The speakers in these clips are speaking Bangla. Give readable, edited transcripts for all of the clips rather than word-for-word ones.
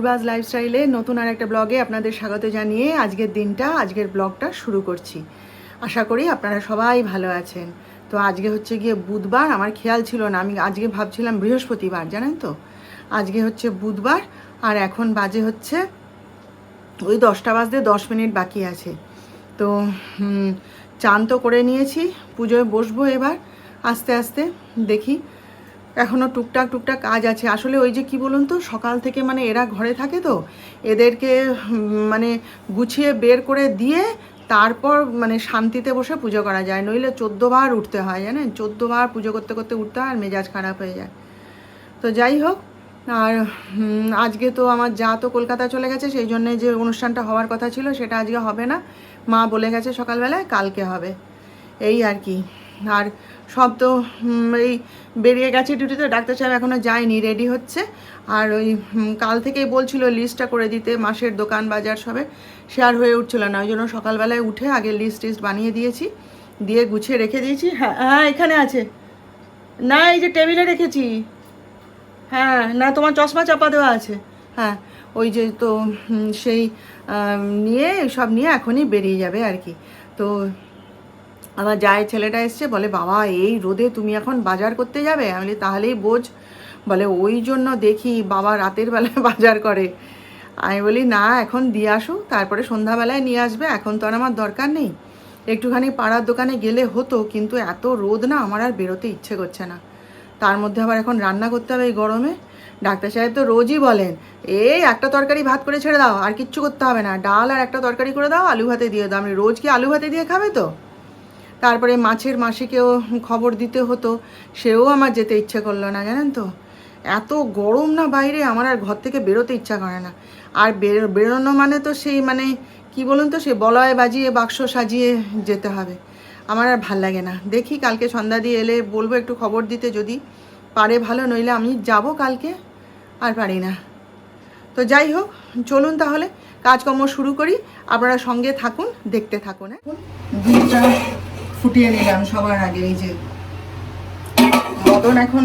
পূর্বাজ লাইফস্টাইলে নতুন আর একটা ব্লগে আপনাদের স্বাগত জানিয়ে আজকের ব্লগটা শুরু করছি। আশা করি আপনারা সবাই ভালো আছেন। তো আজকে হচ্ছে গিয়ে বুধবার, আমার খেয়াল ছিল না, আমি আজকে ভাবছিলাম বৃহস্পতিবার, জানেন তো। আজকে হচ্ছে বুধবার আর এখন বাজে হচ্ছে ওই 10টা বাজতে 10 মিনিট বাকি আছে। তো চান তো করে নিয়েছি, পুজোয় বসবো এবার আস্তে আস্তে। দেখি এখনও টুকটাক কাজ আছে। আসলে ওই যে কি বলুন তো, সকাল থেকে মানে এরা ঘরে থাকে তো এদেরকে মানে গুছিয়ে বের করে দিয়ে তারপর মানে শান্তিতে বসে পুজো করা যায়, নইলে 14 বার উঠতে হয়, জানেন, 14 বার পুজো করতে করতে উঠতে হয় আর মেজাজ খারাপ হয়ে যায়। তো যাই হোক, আর আজকে তো আমার যা তো কলকাতা চলে গেছে, সেই জন্যে যে অনুষ্ঠানটা হওয়ার কথা ছিল সেটা আজকে হবে না। মা বলে গেছে সকালবেলায় কালকে হবে, এই আর কি। আর সব তো এই বেরিয়ে গেছে ডিউটিতে, ডাক্তার সাহেব এখনও যায়নি, রেডি হচ্ছে। আর ওই কাল থেকেই বলছিল লিস্টটা করে দিতে, মাসের দোকান বাজার সবে শেয়ার হয়ে উঠছিল না, ওই জন্য সকালবেলায় উঠে আগে লিস্ট বানিয়ে দিয়েছি, দিয়ে গুছিয়ে রেখে দিয়েছি। হ্যাঁ হ্যাঁ এখানে আছে, না এই যে টেবিলে রেখেছি। হ্যাঁ না, তোমার চশমা চাপা দেওয়া আছে। হ্যাঁ ওই যে তো সেই নিয়ে সব নিয়ে এখনই বেরিয়ে যাবে আর কি। তো আমার যায় ছেলেটা এসছে, বলে বাবা এই রোদে তুমি এখন বাজার করতে যাবে? আমি বলি তাহলেই বোঝ। বলে ওই জন্য দেখি বাবা রাতের বেলায় বাজার করে। আমি বলি না, এখন দিয়ে আসো, তারপরে সন্ধ্যাবেলায় নিয়ে আসবে, এখন তো আর আমার দরকার নেই। একটুখানি পাড়ার দোকানে গেলে হতো, কিন্তু এত রোদ না, আমার আর বেরোতে ইচ্ছে করছে না। তার মধ্যে আবার এখন রান্না করতে হবে এই গরমে। ডাক্তার সাহেব তো রোজই বলেন এই একটা তরকারি ভাত করে ছেড়ে দাও, আর কিচ্ছু করতে হবে না, ডাল আর একটা তরকারি করে দাও, আলু ভাতে দিয়ে দাও। আমি রোজ কি আলু ভাতে দিয়ে খাবে? তো তারপরে মাছের মাসিকেও খবর দিতে হতো, সেও আমার যেতে ইচ্ছে করলো না, জানেন তো। এত গরম না বাইরে, আমার আর ঘর থেকে বেরোতে ইচ্ছা করে না। আর বেরোনো মানে তো সেই মানে কি বলুন তো, সেই বলয় বাজিয়ে বাক্স সাজিয়ে যেতে হবে, আমার আর ভাল লাগে না। দেখি কালকে সন্ধ্যা দিয়ে এলে বলবো একটু খবর দিতে, যদি পারে ভালো, নইলে আমি যাব কালকে, আর পারি না। তো যাই হোক, চলুন তাহলে কাজকর্ম শুরু করি, আপনারা সঙ্গে থাকুন, দেখতে থাকুন। এখন দুধটা ফুটিয়ে নিলাম সবার আগে। এই যে মদন এখন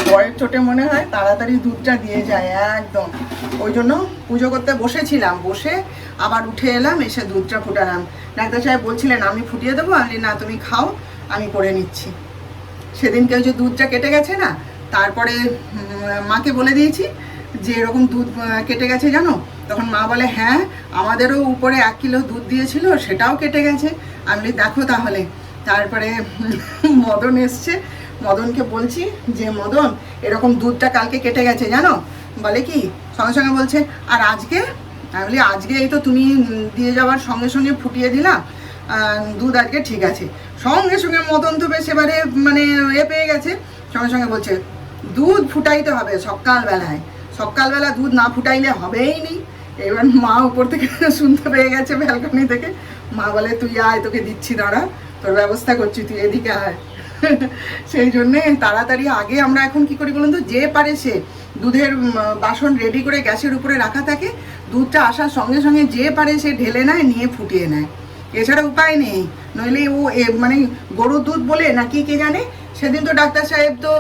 ভয়ের চোটে মনে হয় তাড়াতাড়ি দুধটা দিয়ে যায় একদম, ওই জন্য পুজো করতে বসেছিলাম, বসে আবার উঠে এলাম, এসে দুধটা ফুটালাম। ডাক্তার সাহেব বলছিলেন আমি ফুটিয়ে দেবো, আমি না তুমি খাও, আমি করে নিচ্ছি। সেদিনকে ওই যে দুধটা কেটে গেছে না, তারপরে মাকে বলে দিয়েছি যে এরকম দুধ কেটে গেছে জানো। তখন মা বলে হ্যাঁ আমাদেরও উপরে 1 কিলো দুধ দিয়েছিল, সেটাও কেটে গেছে। আমি দেখো তাহলে। তারপরে মদন এসছে, মদনকে বলছি যে মদন এরকম দুধটা কালকে কেটে গেছে জানো। বলে কি, সঙ্গে সঙ্গে বলছে আর আজকে? আমি বলি আজকে এই তো তুমি দিয়ে যাওয়ার সঙ্গে সঙ্গে ফুটিয়ে দিলাম দুধ, আজকে ঠিক আছে। সঙ্গে সঙ্গে মদন তো বেশ এবারে মানে পেয়ে গেছে, সঙ্গে সঙ্গে বলছে দুধ ফুটাইতে হবে সকালবেলায়, সকালবেলা দুধ না ফুটাইলে হবেই নি। এবার মা উপর থেকে শুনতে পেয়ে গেছে ব্যালকনি থেকে। মা বলে তুই আয়, তোকে দিচ্ছি, দাঁড়া, তোর ব্যবস্থা করছি, তুই এদিকে আয়। সেই জন্যে তাড়াতাড়ি আগে আমরা এখন কি করি বলুন তো, যে পারে সে দুধের বাসন রেডি করে গ্যাসের উপরে রাখা থাকে, দুধটা আসার সঙ্গে সঙ্গে যে পারে সে ঢেলে নেয়, নিয়ে ফুটিয়ে নেয়, এছাড়া উপায় নেই। নইলে ও মানে গরুর দুধ বলে নাকি কে জানে। সেদিন তো ডাক্তার সাহেব তো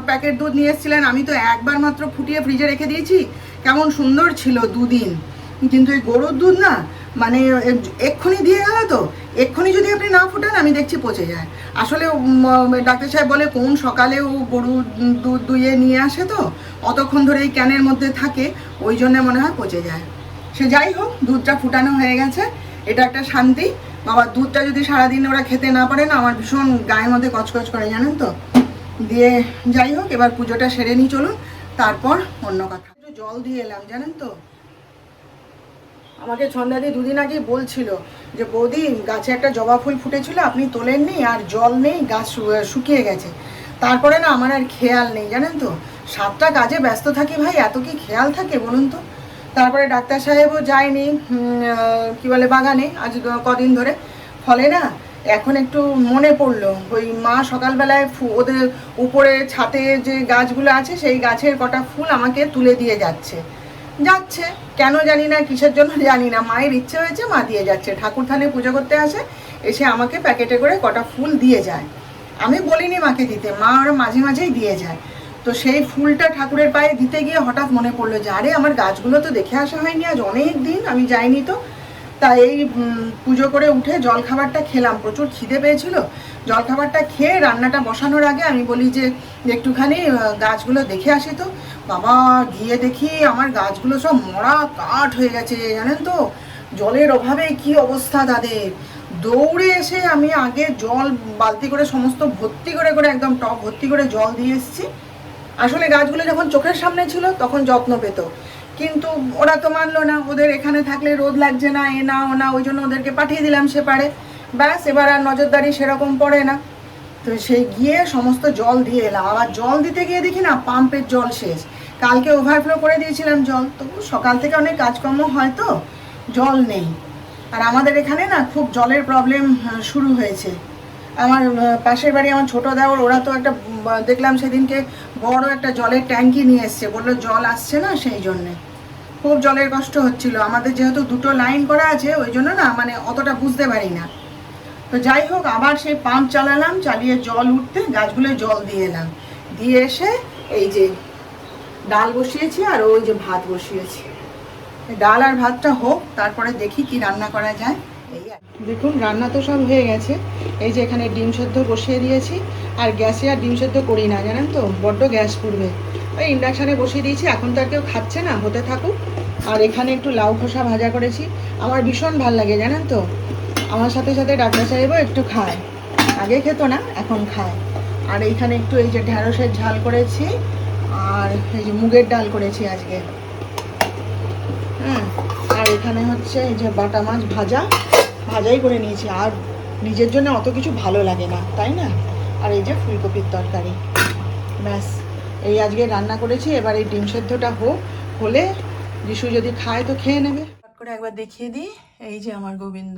প্যাকেট দুধ নিয়ে এসেছিলেন, আমি তো একবার মাত্র ফুটিয়ে ফ্রিজে রেখে দিয়েছি, কেমন সুন্দর ছিল 2 দিন। কিন্তু এই গরুর দুধ না মানে এক্ষুনি দিয়ে গেল, তো এক্ষুনি যদি আপনি না ফুটান আমি দেখছি পচে যায়। আসলে ডাক্তার সাহেব বলে কোন সকালে ও গরুর দুধ দুইয়ে নিয়ে আসে, তো অতক্ষণ ধরে এই ক্যানের মধ্যে থাকে, ওই জন্য মনে হয় পচে যায়। সে যাই হোক, দুধটা ফুটানো হয়ে গেছে, এটা একটা শান্তি। বাবা দুধটা যদি সারাদিন ওরা খেতে না পারে না, আমার ভীষণ গায়ের মধ্যে কচকচ করে, জানেন তো। দিয়ে যাই হোক, এবার পুজোটা সেরে নিই চলুন, তারপর অন্য কথা। একটু জল দিয়ে এলাম, জানেন তো। আমাকে সন্ধ্যাদি 2 দিন আগেই বলছিল যে বৌদি গাছে একটা জবা ফুল ফুটেছিল, আপনি তোলেননি, আর জল নেই, গাছ শুকিয়ে গেছে। তারপরে না আমার আর খেয়াল নেই, জানেন তো। 7টা কাজে ব্যস্ত থাকি ভাই, এত কি খেয়াল থাকে বলুন তো। তারপরে ডাক্তার সাহেবও যায়নি কি বলে বাগানে আজ কদিন ধরে, ফলে না এখন একটু মনে পড়লো ওই মা সকালবেলায় ওদের উপরে ছাতে যে গাছগুলো আছে সেই গাছের কটা ফুল আমাকে তুলে দিয়ে যাচ্ছে। কেন জানি না, কিসের জন্য জানি না, মায়ের ইচ্ছে হয়েছে, মা দিয়ে যাচ্ছে। ঠাকুর থানে পুজো করতে আসে, এসে আমাকে প্যাকেটে করে কটা ফুল দিয়ে যায়। আমি বলিনি মাকে দিতে, মা ওরা মাঝে মাঝেই দিয়ে যায়। তো সেই ফুলটা ঠাকুরের পায়ে দিতে গিয়ে হঠাৎ মনে পড়লো যে আরে আমার গাছগুলো তো দেখে আসা হয়নি আজ অনেক দিন, আমি যাইনি তো। তাই এই পুজো করে উঠে জলখাবারটা খেলাম, প্রচুর খিদে পেয়েছিল। জলখাবারটা খেয়ে রান্নাটা বসানোর আগে আমি বলি যে একটুখানি গাছগুলো দেখে আসি তো। বাবা গিয়ে দেখি আমার গাছগুলো সব মরা কাঠ হয়ে গেছে, জানেন তো, জলের অভাবে কি অবস্থা তাদের। দৌড়ে এসে আমি আগে জল বালতি করে সমস্ত ভর্তি করে করে একদম টপ ভর্তি করে জল দিয়ে এসেছি। আসলে গাছগুলো যখন চোখের সামনে ছিল তখন যত্ন পেত, কিন্তু ওরা তো মানলো না, ওদের এখানে থাকলে রোদ লাগছে না, এ না ও না, ওই জন্য ওদেরকে পাঠিয়ে দিলাম সেপারে। ব্যাস, এবার আর নজরদারি সেরকম পড়ে না। তো সেই গিয়ে সমস্ত জল দিয়ে এলাম, আবার জল দিতে গিয়ে দেখি না পাম্পের জল শেষ। কালকে ওভারফ্লো করে দিয়েছিলাম জল, তবু সকাল থেকে অনেক কাজকর্ম হয় তো জল নেই। আর আমাদের এখানে না খুব জলের প্রবলেম শুরু হয়েছে। আমার পাশের বাড়ি আমার ছোটো দেওর, ওরা তো একটা দেখলাম সেদিনকে বড় একটা জলের ট্যাঙ্কি নিয়ে এসছে, বললো জল আসছে না, সেই জন্যে খুব জলের কষ্ট হচ্ছিল। আমাদের যেহেতু দুটো লাইন করা আছে ওই জন্য না মানে অতটা বুঝতে পারি না। তো যাই হোক, আবার সেই পাম্প চালালাম, চালিয়ে জল উঠতে গাছগুলোয় জল দিয়ে এলাম। দিয়ে এসে এই যে ডাল বসিয়েছি আর ওই যে ভাত বসিয়েছি। ডাল আর ভাতটা হোক, তারপরে দেখি কি রান্না করা যায়। এই দেখুন রান্না তো সব হয়ে গেছে। এই যে এখানে ডিম সেদ্ধ বসিয়ে দিয়েছি, আর গ্যাসে আর ডিম সেদ্ধ করি না, জানেন তো, বড্ড গ্যাস পুড়বে। ওই ইন্ডাকশানে বসিয়ে দিয়েছি, এখন তো আর কেউ খাচ্ছে না, হতে থাকুক। আর এখানে একটু লাউ খোসা ভাজা করেছি, আমার ভীষণ ভাল লাগে জানেন তো। আমার সাথে সাথে ডাক্তার সাহেবও একটু খায়, আগে খেত না এখন খায়। আর এইখানে একটু এই যে ঢ্যাঁড়সের ঝাল করেছি, আর এই যে মুগের ডাল করেছি আজকে। হ্যাঁ, আর এখানে হচ্ছে এই যে বাটা মাছ ভাজাই করে নিয়েছি। আর নিজের জন্য অত কিছু ভালো লাগে না, তাই না। আর এই যে ফুলকপির তরকারি, ব্যাস এই আজকে রান্না করেছি। এবার এই ডিম সেদ্ধটা হলে যিশু যদি খায় তো খেয়ে নেবে। করে একবার দেখিয়ে দিই, এই যে আমার গোবিন্দ,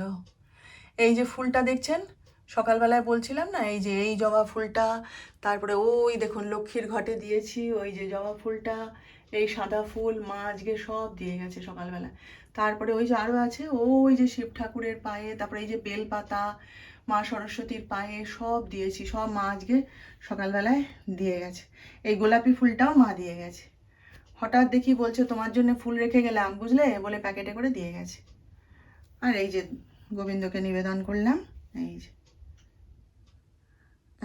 এই যে ফুলটা দেখছেন, সকালবেলায় বলছিলাম না, এই যে এই জবা ফুলটা, তারপরে ওই দেখুন লক্ষ্মীর ঘটে দিয়েছি ওই যে জবা ফুলটা, এই সাদা ফুল মা আজকে সব দিয়ে গেছে সকালবেলা। তারপরে ওই যে আরও আছে, ওই যে শিব ঠাকুরের পায়ে, তারপরে এই যে বেলপাতা মা সরস্বতীর পায়ে সব দিয়েছি, সব মা আজকে সকালবেলায় দিয়ে গেছে। এই গোলাপি ফুলটাও মা দিয়ে গেছে। হঠাৎ দেখি বলছে তোমার জন্য ফুল রেখে গেলাম বুঝলে, বলে প্যাকেটে করে দিয়ে গেছে। আর এই যে গোবিন্দকে নিবেদন করলাম,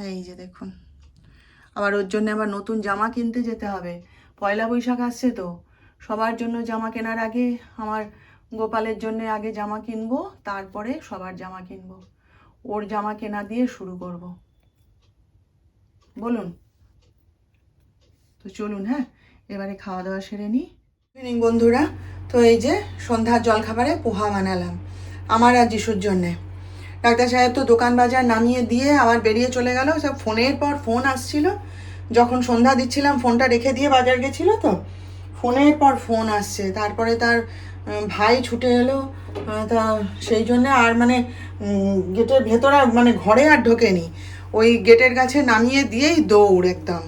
এই যে দেখুন। আবার ওর জন্য আবার নতুন জামা কিনতে যেতে হবে, পয়লা বৈশাখ আসছে তো। সবার জন্য জামা কেনার আগে আমার গোপালের জন্য আগে জামা কিনবো, তারপরে সবার জামা কিনবো। ওর জামা কেনা দিয়ে শুরু করব, বলুন তো। চলুন, হ্যাঁ এবারে খাওয়া দাওয়া সেরে নিই। বন্ধুরা, তো এই যে সন্ধ্যার জলখাবারে পোহা বানালাম আমার আর যিশুর জন্যে। ডাক্তার সাহেব তো দোকান বাজার নামিয়ে দিয়ে আবার বেরিয়ে চলে গেল, সব ফোনের পর ফোন আসছিল। যখন সন্ধ্যা দিচ্ছিলাম ফোনটা রেখে দিয়ে বাজার গেছিলো, তো ফোনের পর ফোন আসছে। তারপরে তার ভাই ছুটে এলো, তা সেই জন্য আর মানে গেটের ভেতরে মানে ঘরে আর ঢোকেনি, ওই গেটের কাছে নামিয়ে দিয়েই দৌড় একদম।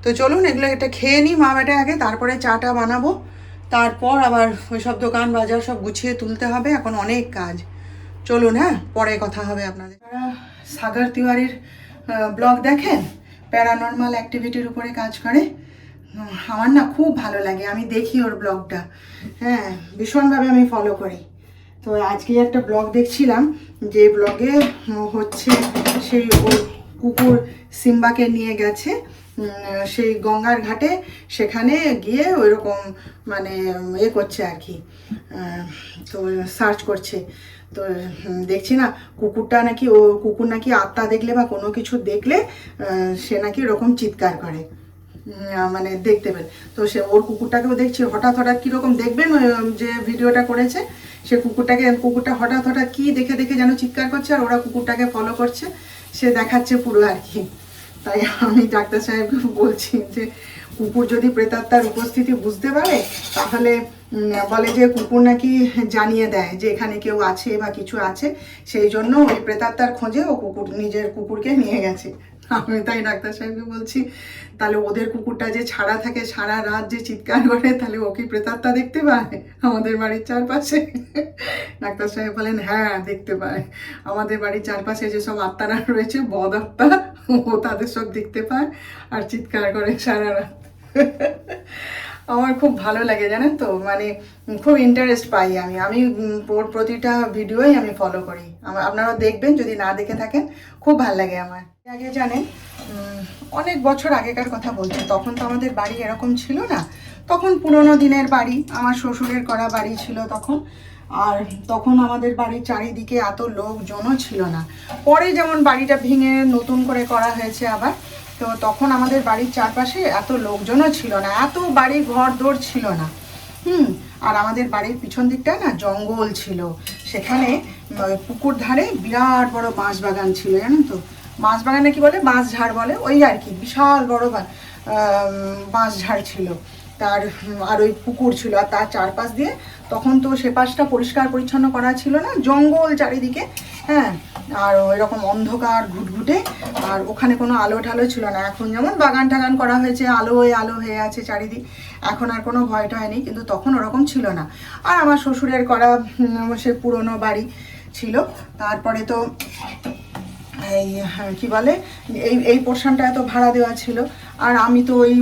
তো চলুন এগুলো এটা খেয়ে নিই মা বেটা আগে, তারপরে চাটা বানাবো। তারপর আবার ওই সব দোকান বাজার সব গুছিয়ে তুলতে হবে, এখন অনেক কাজ। চলুন, হ্যাঁ পরে কথা হবে আপনাদের। সাগর তিওয়ারির ব্লগ দেখেন, প্যারানর্মাল অ্যাক্টিভিটির উপরে কাজ করে। আমার না খুব ভালো লাগে, আমি দেখি ওর ব্লগটা, হ্যাঁ ভীষণভাবে আমি ফলো করি। তো আজকে একটা ব্লগ দেখছিলাম, যে ব্লগে হচ্ছে সেই ওর কুকুর সিম্বাকে নিয়ে গেছে সেই গঙ্গার ঘাটে, সেখানে গিয়ে ওইরকম মানে করছে আর কি, তো সার্চ করছে। তো দেখছি না কুকুরটা নাকি, ও কুকুর নাকি আত্মা দেখলে বা কোনো কিছু দেখলে সে নাকি ওরকম চিৎকার করে, মানে দেখতে পেল। তো সে ওর কুকুরটাকেও দেখছি, হঠাৎ কীরকম দেখবেন যে ভিডিওটা করেছে, সে কুকুরটা হঠাৎ কী দেখে দেখে যেন চিৎকার করছে, আর ওরা কুকুরটাকে ফলো করছে, সে দেখাচ্ছে পুরো আর কি। তাই আমি ডাক্তার সাহেবকে বলছি যে কুকুর যদি প্রেতাত্মার উপস্থিতি বুঝতে পারে, তাহলে বলে যে কুকুর নাকি জানিয়ে দেয় যে এখানে কেউ আছে বা কিছু আছে, সেই জন্য ওই প্রেতাত্মার খোঁজে ও নিজের কুকুরকে নিয়ে গেছে। আমি তাই ডাক্তার সাহেবকে বলছি, তাহলে ওদের কুকুরটা যে ছাড়া থাকে সারা রাত যে চিৎকার করে, তাহলে ও কি প্রেতাত্মা দেখতে পায় আমাদের বাড়ির চারপাশে? ডাক্তার সাহেব বলেন হ্যাঁ দেখতে পায়, আমাদের বাড়ির চারপাশে যেসব আত্মারা রয়েছে, বদ আত্মা ও তাদের সব দেখতে পায় আর চিৎকার করে সারা রাত। আমার খুব ভালো লাগে জানেন তো, মানে খুব ইন্টারেস্ট পাই আমি আমি ওর প্রতিটা ভিডিওই আমি ফলো করি। আপনারাও দেখবেন, যদি না দেখে থাকেন, খুব ভালো লাগে আমার। আগে জানেন, অনেক বছর আগেকার কথা বলছি, তখন তো আমাদের বাড়ি এরকম ছিল না। তখন পুরোনো দিনের বাড়ি, আমার শ্বশুরের করা বাড়ি ছিল তখন। আর তখন আমাদের বাড়ির চারিদিকে এত লোকজনও ছিল না। পরে যেমন বাড়িটা ভেঙে নতুন করে করা হয়েছে আবার, তো তখন আমাদের বাড়ির চারপাশে এত লোকজনও ছিল না, এত বাড়ি ঘর দোর ছিল না। আর আমাদের বাড়ির পিছন দিকটা না জঙ্গল ছিল, সেখানে পুকুর ধারে বিরাট বড় বাঁশ বাগান ছিল, জানেন তো। বাঁশ বাগানে কি বলে, বাঁশ ঝাড় বলে, ওই আর কি, বিশাল বড় বাঁশ ঝাড় ছিল তার। আর ওই পুকুর ছিল, আর তার চারপাশ দিয়ে, তখন তো সে পাশটা পরিষ্কার পরিচ্ছন্ন করা ছিল না, জঙ্গল চারিদিকে। হ্যাঁ, আর ওইরকম অন্ধকার ঘুটঘুটে, আর ওখানে কোনো আলো ঠালো ছিল না। এখন যেমন বাগান টাগান করা হয়েছে, আলোয় আলো হয়ে আছে চারিদিক, এখন আর কোনো ভয় টয় নেই, কিন্তু তখন ওরকম ছিল না। আর আমার শ্বশুরের করা সে পুরনো বাড়ি ছিল। তারপরে তো এই কি বলে, এই পোর্শনটা এত ভাড়া দেওয়া ছিল। আর আমি তো ওই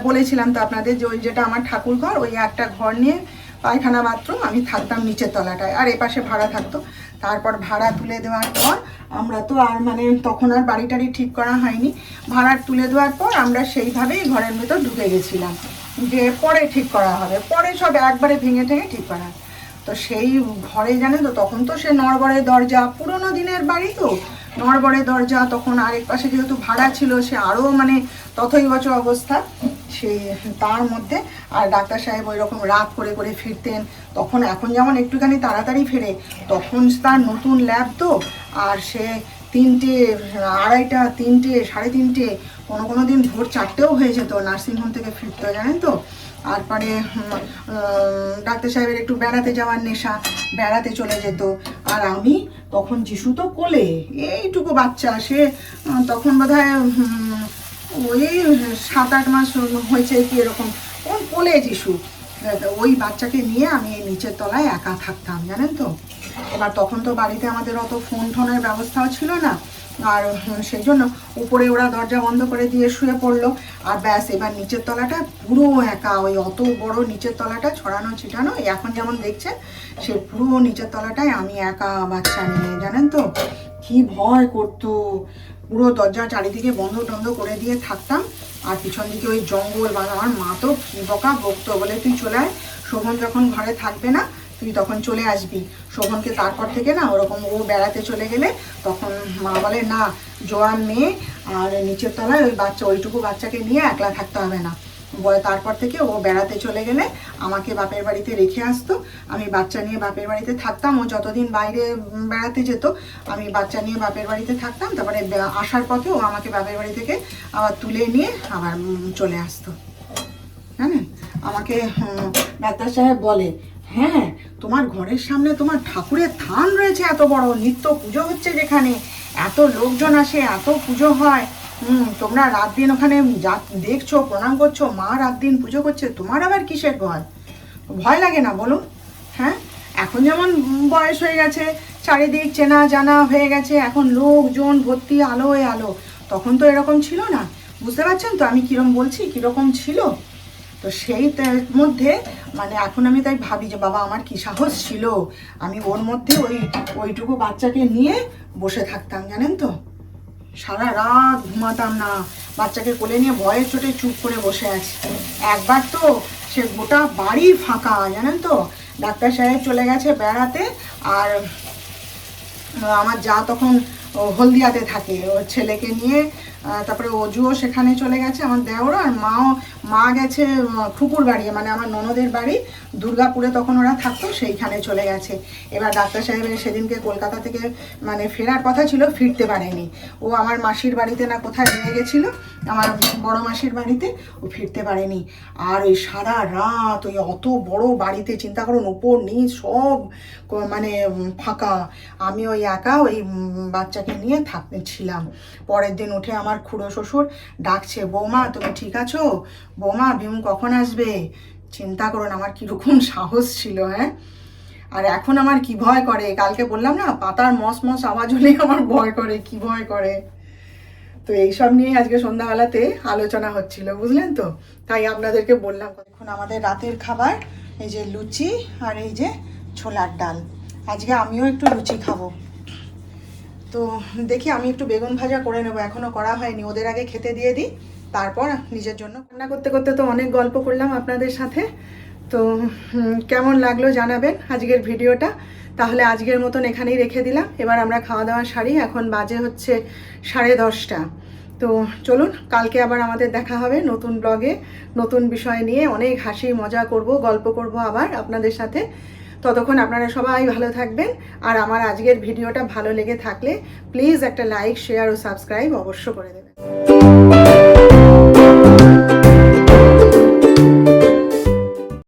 বলেছিলাম তো আপনাদের যে ওই যেটা আমার ঠাকুর ঘর, ওই একটা ঘর নিয়ে পায়খানা বাথরুম, আমি থাকতাম নিচের তলাটায়, আর এপাশে ভাড়া থাকতো। তারপর ভাড়া তুলে দেওয়ার পর আমরা তো আর মানে তখন আর বাড়ি টাড়ি ঠিক করা হয়নি। ভাড়া তুলে দেওয়ার পর আমরা সেইভাবেই ঘরের ভেতর ঢুকে গেছিলাম, যে পরে ঠিক করা হবে, পরে সব একবারে ভেঙে ঠেঙে ঠিক করা। তো সেই ঘরে জানেন তো, তখন তো সে নড়বড়ে দরজা, পুরোনো দিনের বাড়ি তো, নড়বড়ে দরজা। তখন আরেক পাশে যেহেতু ভাড়া ছিল, সে আরও মানে তথৈবচ অবস্থা সেই তার মধ্যে। আর ডাক্তার সাহেব ওই রকম রাত করে করে ফিরতেন তখন। এখন যেমন একটুখানি তাড়াতাড়ি ফেরে, তখন তার নতুন ল্যাব তো, আর সে 3টে, 2:30, 3টে, 3:30, কোনো দিন ভোর 4টেও হয়ে যেত নার্সিংহোম থেকে ফিরতে, জানেন তো। তারপরে ডাক্তার সাহেবের একটু বেড়াতে যাওয়ার নেশা, বেড়াতে চলে যেত। আর আমি তখন যিশু তো কোলে, এইটুকু বাচ্চা, সে তখন বোধহয় ওই 7-8 মাস হয়েছে কি এরকম, ওর কোলে যিশু। ওই বাচ্চাকে নিয়ে আমি এই নিচের তলায় একা থাকতাম, জানেন তো। এবার তখন তো বাড়িতে আমাদের অত ফোন টোনের ব্যবস্থাও ছিল না, আর সেই জন্য উপরে ওরা দরজা বন্ধ করে দিয়ে শুয়ে পড়লো। আর ব্যাস, এবার নিচের তলাটা পুরো একা, ওই অত বড় নিচের তলাটা ছড়ানো ছিটানো, এখন যেমন দেখছেন, সে পুরো নিচের তলাটায় আমি একা বাচ্চা নিয়ে, জানেন তো। কি ভয় করতো, পুরো দরজা চারিদিকে বন্ধ টন্ধ করে দিয়ে থাকতাম। আর পিছন দিকে ওই জঙ্গল, বা আমার মা তো কি বকা বকতো, বলে তুই চলে আয়, শোভন যখন ঘরে থাকবে না তুই তখন চলে আসবি। শোভনকে তারপর থেকে না ওরকম, ও বেড়াতে চলে গেলে তখন মা বলে, না, জোয়ান মেয়ে, আর নিচের তলায় ওই বাচ্চা, ওইটুকু বাচ্চাকে নিয়ে একলা থাকতে হবে না বলে। তারপর থেকে ও বেড়াতে চলে গেলে আমাকে বাপের বাড়িতে রেখে আসতো, আমি বাচ্চা নিয়ে বাপের বাড়িতে থাকতাম। ও যতদিন বাইরে বেড়াতে যেত, আমি বাচ্চা নিয়ে বাপের বাড়িতে থাকতাম। তারপরে আসার পথে ও আমাকে বাপের বাড়ি থেকে আবার তুলে নিয়ে আবার চলে আসতো, জানেন। আমাকে ডাক্তার সাহেব বলে, হ্যাঁ, তোমার ঘরের সামনে তোমার ঠাকুরের থান রয়েছে এত বড়, নিত্য পুজো হচ্ছে যেখানে, এত লোকজন আসে, এত পুজো হয়, তোমরা রাত দিন ওখানে যা দেখছো, প্রণাম করছো, মা রাত দিন পুজো করছে, তোমার আবার কিসের ভয়? ভয় লাগে না বলুন? হ্যাঁ, এখন যেমন বয়স হয়ে গেছে, চারিদিক চেনা জানা হয়ে গেছে, এখন লোকজন ভর্তি, আলোয় আলো। তখন তো এরকম ছিল না, বুঝতে পারছেন তো আমি কিরকম বলছি, কিরকম ছিল। তো সেই মধ্যে মানে এখন আমি তাই ভাবি যে বাবা, আমার কি সাহস ছিল, আমি ওর মধ্যে ওইটুকু বাচ্চাকে নিয়ে বসে থাকতাম, জানেন তো। সারা রাত ঘুমাতাম না, বাচ্চাকে কোলে নিয়ে ভয়ের চোটে চুপ করে বসে আছি। একবার তো সে গোটা বাড়ি ফাঁকা, জানেন তো। ডাক্তার সাহেব চলে গেছে বেড়াতে, আর আমার যা তখন হলদিয়াতে থাকে, ওর ছেলেকে নিয়ে। তারপরে অজুও সেখানে চলে গেছে, আমার দেওরও। আর মা গেছে খুকুর বাড়ি, মানে আমার ননদের বাড়ি দুর্গাপুরে, তখন ওরা থাকতো, সেইখানে চলে গেছে। এবার ডাক্তার সাহেবের সেদিনকে কলকাতা থেকে মানে ফেরার কথা ছিল, ফিরতে পারেনি। ও আমার মাসির বাড়িতে না কোথায় রয়ে গেছিলো, আমার বড় মাসির বাড়িতে, ও ফিরতে পারেনি। আর ওই সারা রাত ওই অত বড় বাড়িতে, চিন্তা করুন, উপর নিচ সব মানে ফাঁকা, আমি ওই একা ওই বাচ্চাকে নিয়ে ছিলাম। পরের দিন উঠে আমার খুড়ো শ্বশুর ডাকছে, বৌমা তুমি ঠিক আছো? বৌমা, ভীমু কখন আসবে? চিন্তা করুন আমার কীরকম সাহস ছিল। হ্যাঁ, আর এখন আমার কি ভয় করে, কালকে বললাম না, পাতার মস মস আওয়াজ হলেই আমার ভয় করে, কি ভয় করে। তো এইসব নিয়ে আজকে সন্ধ্যাবেলাতে আলোচনা হচ্ছিল, বুঝলেন তো, তাই আপনাদেরকে বললাম। এখন আমাদের রাতের খাবার এই যে লুচি আর এই যে ছোলার ডাল। আজকে আমিও একটু লুচি খাবো। তো দেখি আমি একটু বেগুন ভাজা করে নেবো, এখনও করা হয়নি, ওদের আগে খেতে দিয়ে দিই, তারপর নিজের জন্য। রান্না করতে করতে তো অনেক গল্প করলাম আপনাদের সাথে। তো কেমন লাগলো জানাবেন আজকের ভিডিওটা। তাহলে আজকের মতন এখানেই রেখে দিলাম। এবার আমরা খাওয়া দাওয়া সারি, এখন বাজে হচ্ছে 10:30। তো চলুন, কালকে আবার আমাদের দেখা হবে নতুন ব্লগে, নতুন বিষয় নিয়ে অনেক হাসি মজা করব, গল্প করব আবার আপনাদের সাথে। ততক্ষণ আপনারা সবাই ভালো থাকবেন। আর আমার আজকের ভিডিওটা ভালো লেগে থাকলে প্লিজ একটা লাইক, শেয়ার ও সাবস্ক্রাইব অবশ্য করে দেবেন।